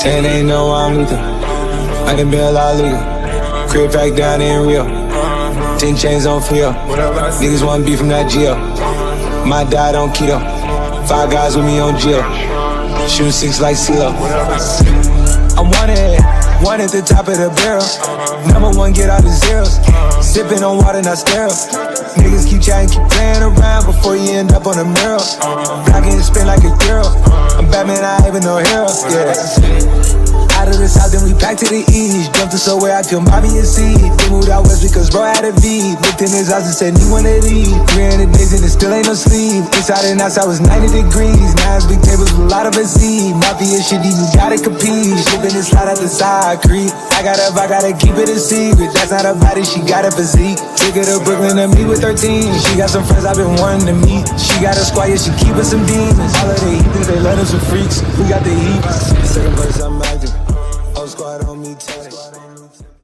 Saying they know I'm lethal. I done been a lot legal. Crib back down in Rio. 10 chains on Frio. Niggas want beef from that Geo. My dad on keto. 5 guys with me on Geo. Shooting 6 like CeeLo. I'm one at the top of the barrel. Number 1, get all the zeros. Sipping on water, not sterile. Niggas keep chatting, keep playing around before you end up on a mural. Blocking and spin like a girl. I'm Batman, I ain't even no hero. Yeah. Out of the south, then we packed to the east. Jumped to somewhere I killed Bobby and C. They moved out west because bro had a V. Looked in his house and said, need one of these. 300 days and it still ain't no sleep. Inside and outside was 90 degrees. 9 big tables with a lot of us eat. Mafia shit, you gotta compete. Slipping and slide out the side creep. I gotta keep it a secret. That's not a body, she got a physique. Took her to Brooklyn to meet with 13. She got some friends I've been wanting to meet. She got a squad, yeah, she keepin' some demons. All of the heathens, they let them some freaks. We got the heat. Second verse, I'm acting. Whole squad on me, telling.